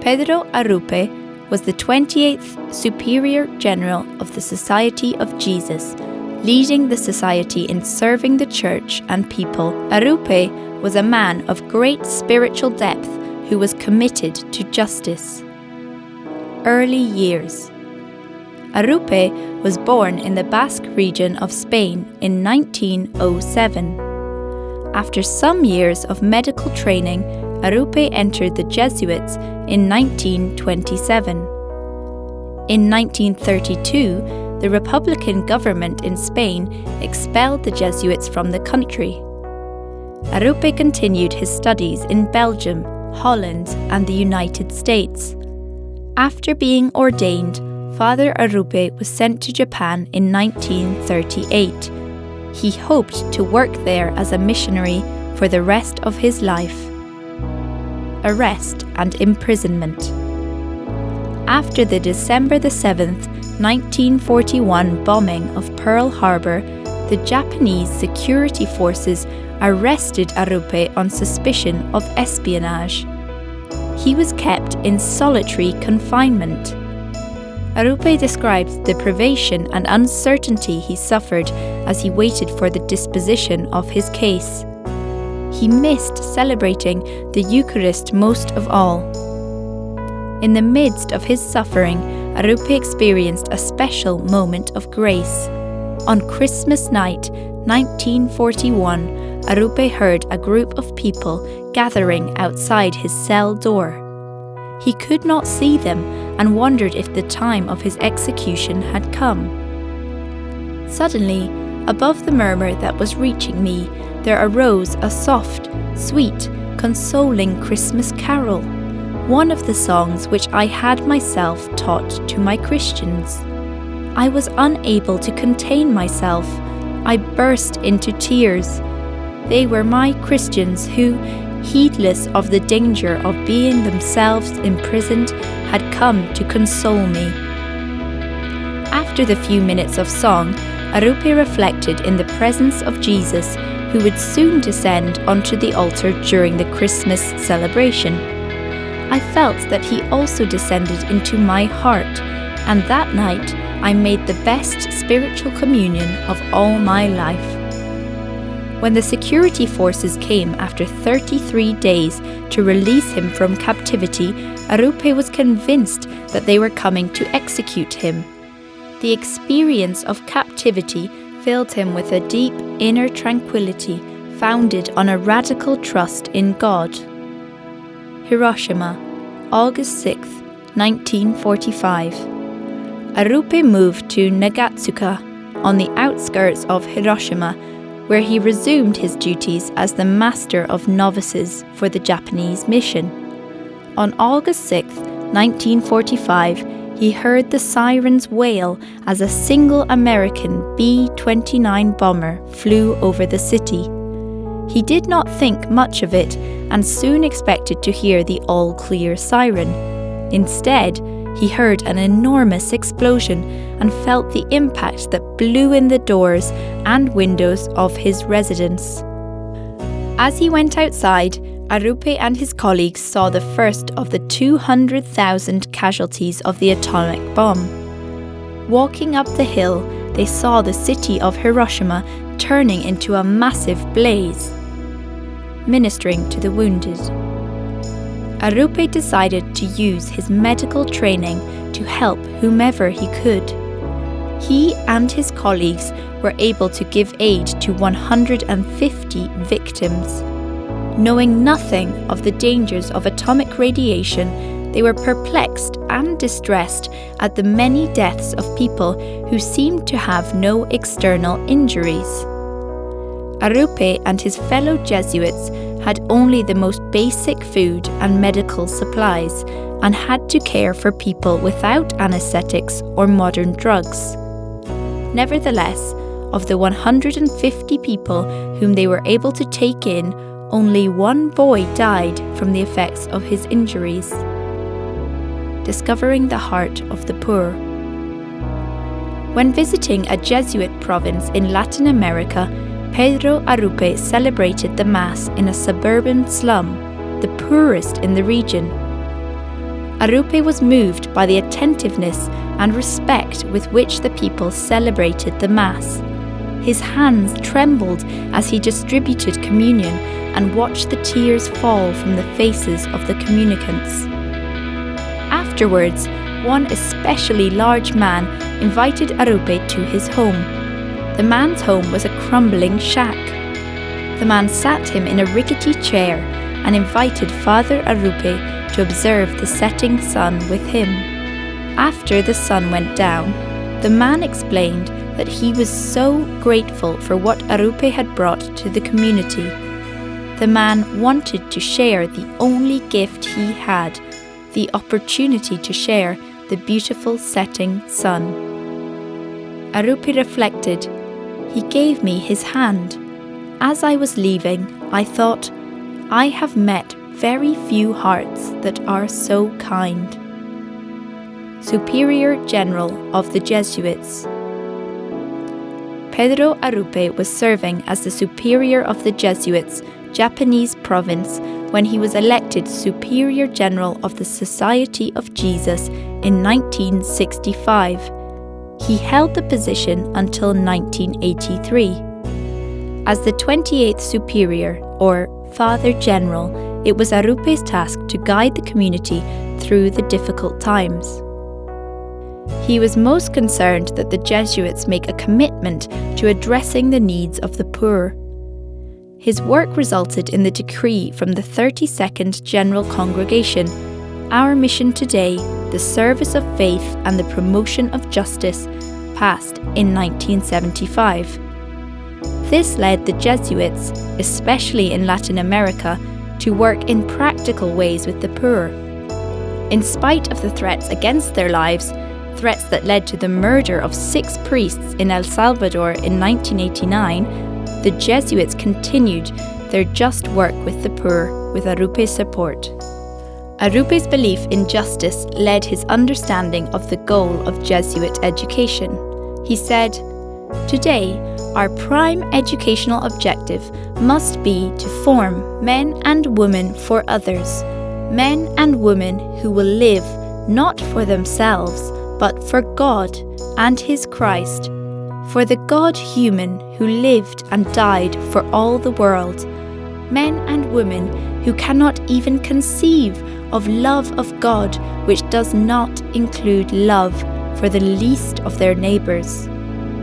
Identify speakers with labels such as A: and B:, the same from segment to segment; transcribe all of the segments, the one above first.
A: Pedro Arrupe was the 28th Superior General of the Society of Jesus, leading the society in serving the Church and people. Arrupe was a man of great spiritual depth who was committed to justice. Early years. Arrupe was born in the Basque region of Spain in 1907. After some years of medical training, Arrupe entered the Jesuits in 1927. In 1932, the Republican government in Spain expelled the Jesuits from the country. Arrupe continued his studies in Belgium, Holland, and the United States. After being ordained, Father Arrupe was sent to Japan in 1938. He hoped to work there as a missionary for the rest of his life. Arrest and imprisonment. After the December 7th, 1941 bombing of Pearl Harbor, the Japanese security forces arrested Arrupe on suspicion of espionage. He was kept in solitary confinement. Arrupe describes the privation and uncertainty he suffered as he waited for the disposition of his case. He missed celebrating the Eucharist most of all. In the midst of his suffering, Arrupe experienced a special moment of grace. On Christmas night, 1941, Arrupe heard a group of people gathering outside his cell door. He could not see them and wondered if the time of his execution had come. Suddenly, above the murmur that was reaching me, there arose a soft, sweet, consoling Christmas carol, one of the songs which I had myself taught to my Christians. I was unable to contain myself. I burst into tears. They were my Christians who, heedless of the danger of being themselves imprisoned, had come to console me. After the few minutes of song, Arrupe reflected in the presence of Jesus, who would soon descend onto the altar during the Christmas celebration. I felt that he also descended into my heart, and that night I made the best spiritual communion of all my life. When the security forces came after 33 days to release him from captivity, Arrupe was convinced that they were coming to execute him. The experience of captivity filled him with a deep inner tranquility founded on a radical trust in God. Hiroshima, August 6, 1945. Arrupe moved to Nagatsuka, on the outskirts of Hiroshima, where he resumed his duties as the master of novices for the Japanese mission. On August 6, 1945, he heard the sirens wail as a single American B-29 bomber flew over the city. He did not think much of it and soon expected to hear the all-clear siren. Instead, he heard an enormous explosion and felt the impact that blew in the doors and windows of his residence. As he went outside, Arrupe and his colleagues saw the first of the 200,000 casualties of the atomic bomb. Walking up the hill, they saw the city of Hiroshima turning into a massive blaze. Ministering to the wounded. Arrupe decided to use his medical training to help whomever he could. He and his colleagues were able to give aid to 150 victims. Knowing nothing of the dangers of atomic radiation, they were perplexed and distressed at the many deaths of people who seemed to have no external injuries. Arrupe and his fellow Jesuits had only the most basic food and medical supplies and had to care for people without anesthetics or modern drugs. Nevertheless, of the 150 people whom they were able to take in, only one boy died from the effects of his injuries. Discovering the heart of the poor. When visiting a Jesuit province in Latin America, Pedro Arrupe celebrated the Mass in a suburban slum, the poorest in the region. Arrupe was moved by the attentiveness and respect with which the people celebrated the Mass. His hands trembled as he distributed communion and watched the tears fall from the faces of the communicants. Afterwards, one especially large man invited Arrupe to his home. The man's home was a crumbling shack. The man sat him in a rickety chair and invited Father Arrupe to observe the setting sun with him. After the sun went down, the man explained that he was so grateful for what Arrupe had brought to the community. The man wanted to share the only gift he had, the opportunity to share the beautiful setting sun. Arrupe reflected, "He gave me his hand. As I was leaving, I thought, I have met very few hearts that are so kind." Superior General of the Jesuits. Pedro Arrupe was serving as the Superior of the Jesuits, Japanese province, when he was elected Superior General of the Society of Jesus in 1965. He held the position until 1983. As the 28th Superior, or Father General, it was Arrupe's task to guide the community through the difficult times. He was most concerned that the Jesuits make a commitment to addressing the needs of the poor. His work resulted in the decree from the 32nd General Congregation, "Our Mission Today, the Service of Faith and the Promotion of Justice," passed in 1975. This led the Jesuits, especially in Latin America, to work in practical ways with the poor. In spite of the threats against their lives, threats that led to the murder of 6 priests in El Salvador in 1989, the Jesuits continued their just work with the poor with Arrupe's support. Arrupe's belief in justice led his understanding of the goal of Jesuit education. He said, "Today, our prime educational objective must be to form men and women for others, men and women who will live not for themselves, but for God and His Christ, for the God-human who lived and died for all the world, men and women who cannot even conceive of love of God which does not include love for the least of their neighbours,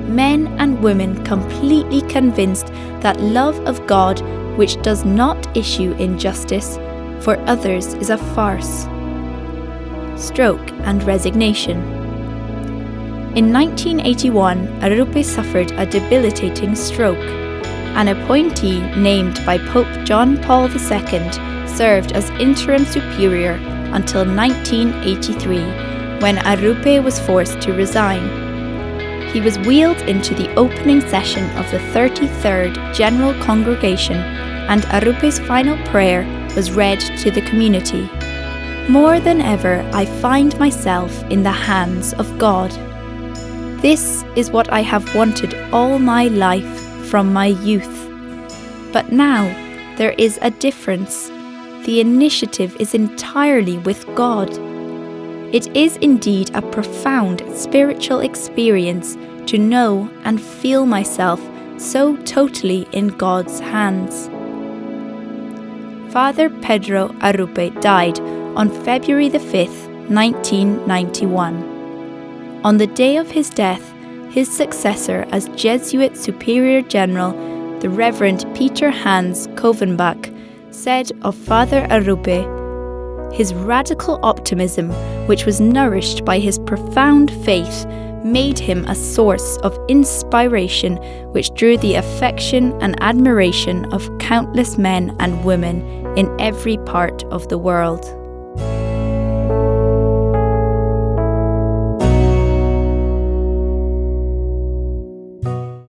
A: men and women completely convinced that love of God which does not issue in justice for others is a farce." Stroke and resignation. In 1981, Arrupe suffered a debilitating stroke. An appointee named by Pope John Paul II served as interim superior until 1983, when Arrupe was forced to resign. He was wheeled into the opening session of the 33rd General Congregation, and Arrupe's final prayer was read to the community. "More than ever, I find myself in the hands of God. This is what I have wanted all my life from my youth. But now there is a difference. The initiative is entirely with God. It is indeed a profound spiritual experience to know and feel myself so totally in God's hands." Father Pedro Arrupe died on February the 5th, 1991. On the day of his death, his successor as Jesuit Superior General, the Reverend Peter Hans Kovenbach, said of Father Arrupe, "His radical optimism, which was nourished by his profound faith, made him a source of inspiration which drew the affection and admiration of countless men and women in every part of the world."